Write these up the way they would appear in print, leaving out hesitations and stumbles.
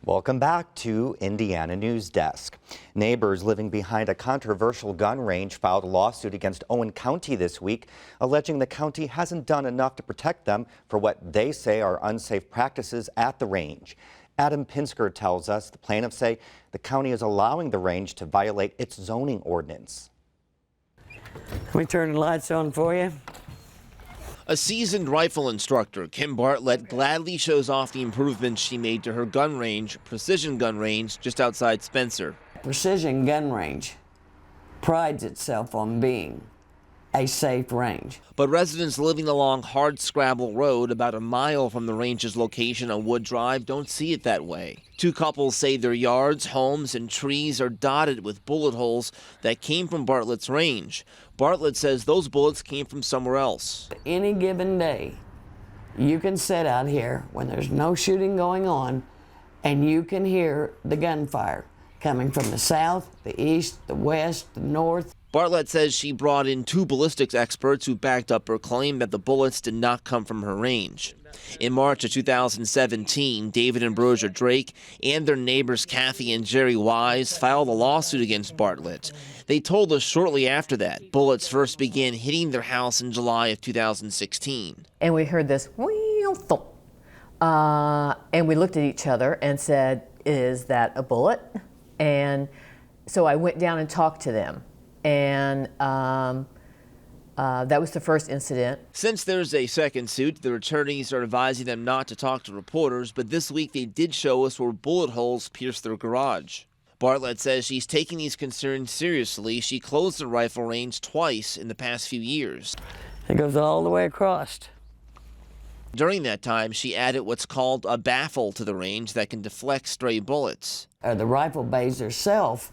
Welcome back to Indiana Newsdesk. Neighbors living behind a controversial gun range filed a lawsuit against Owen County this week, alleging the county hasn't done enough to protect them for what they say are unsafe practices at the range. Adam Pinsker tells us the plaintiffs say the county is allowing the range to violate its zoning ordinance. Can we turn the lights on for you? A seasoned rifle instructor, Kim Bartlett, gladly shows off the improvements she made to her gun range, Precision Gun Range, just outside Spencer. Precision Gun Range prides itself on being a safe range. But residents living along Hardscrabble Road, about a mile from the range's location on Wood Drive, don't see it that way. Two couples say their yards, homes, and trees are dotted with bullet holes that came from Bartlett's range. Bartlett says those bullets came from somewhere else. Any given day, you can sit out here when there's no shooting going on, and you can hear the gunfire coming from the south, the east, the west, the north. Bartlett says she brought in two ballistics experts who backed up her claim that the bullets did not come from her range. In March of 2017, David and Brozier Drake and their neighbors Kathy and Jerry Wise filed a lawsuit against Bartlett. They told us shortly after that bullets first began hitting their house in July of 2016. And we heard this wheel thump. And we looked at each other and said, "Is that a bullet?" And so I went down and talked to them. And that was the first incident. Since there's a second suit, their attorneys are advising them not to talk to reporters, but this week they did show us where bullet holes pierced their garage. Bartlett says she's taking these concerns seriously. She closed the rifle range twice in the past few years. It goes all the way across. During that time, she added what's called a baffle to the range that can deflect stray bullets. The rifle bays themselves,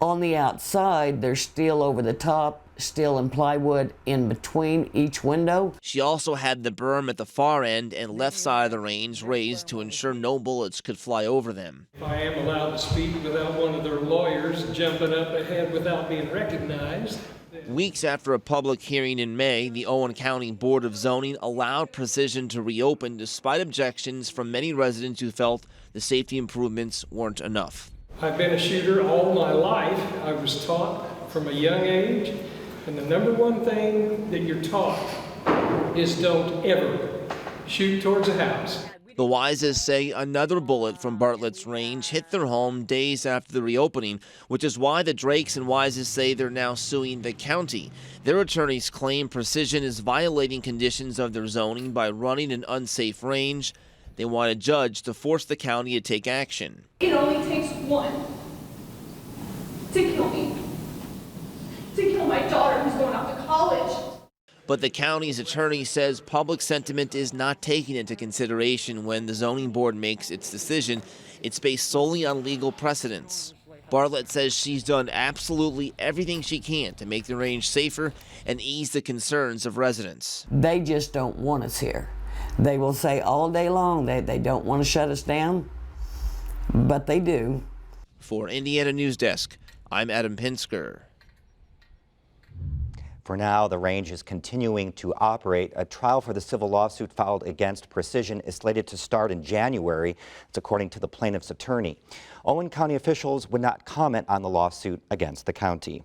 on the outside, they're steel over the top, steel and plywood in between each window. She also had the berm at the far end and left side of the range raised to ensure no bullets could fly over them. If I am allowed to speak without one of their lawyers jumping up ahead without being recognized. Weeks after a public hearing in May, the Owen County Board of Zoning allowed Precision to reopen despite objections from many residents who felt the safety improvements weren't enough. I've been a shooter all my life. I was taught from a young age, and the number one thing that you're taught is don't ever shoot towards a house. The Wises say another bullet from Bartlett's range hit their home days after the reopening, which is why the Drakes and Wises say they're now suing the county. Their attorneys claim Precision is violating conditions of their zoning by running an unsafe range. They want a judge to force the county to take action. It only takes one to kill me, to kill my daughter who's going off to college. But the county's attorney says public sentiment is not taken into consideration when the zoning board makes its decision. It's based solely on legal precedents. Bartlett says she's done absolutely everything she can to make the range safer and ease the concerns of residents. They just don't want us here. They will say all day long they don't want to shut us down, but they do. For Indiana Newsdesk, I'm Adam Pinsker. For now, the range is continuing to operate. A trial for the civil lawsuit filed against Precision is slated to start in January. It's according to the plaintiff's attorney. Owen County officials would not comment on the lawsuit against the county.